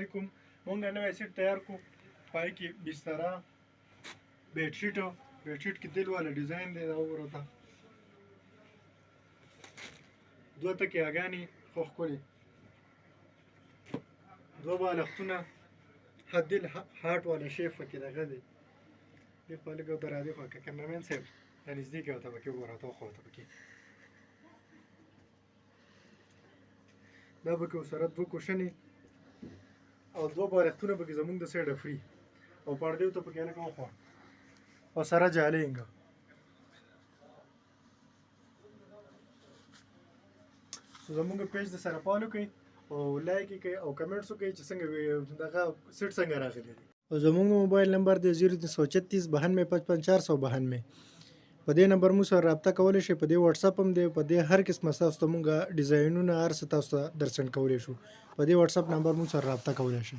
علیکم. مونږ نوی سیټ تیار کړو، پای کې بستره، بیډ شیټ کې دل والا ډیزاین دی. دا وګوره ته 2 تکیهګانې خو ښکلې، 2 بالښتونه، دل هارټ والا شیپ پکې دغه دی. دې خوا لږ ورته را دې خوا که کیمرمین صاحب را نږدې کړه ورته پکې وګوره، ته وخوا ورته پکې. دا پکې ورسره 2 کوشنې او 2 بالښتونه پکې زمونږ د سایډه فري، او پردې ورته پکې لږ وخوا او سره جالینګ. زمونږ پیج د سره فالو کړئ او لایک یې کړئ او کمنټس وکړئ چې څنګه دغه سیټ څنګه راغلی دی. او زمونږ موبایل نمبر دی 0336 92 55 492. په دې نمبر مو سره رابطه کولی شئ. په دې واتساپ هم دی، په دې هر قسمه تاسو ته مونږ ډیزاینونه هر څه تاسو ته درسند کولی شو. په دې واتساپ نمبر مو سره رابطه کولی شئ.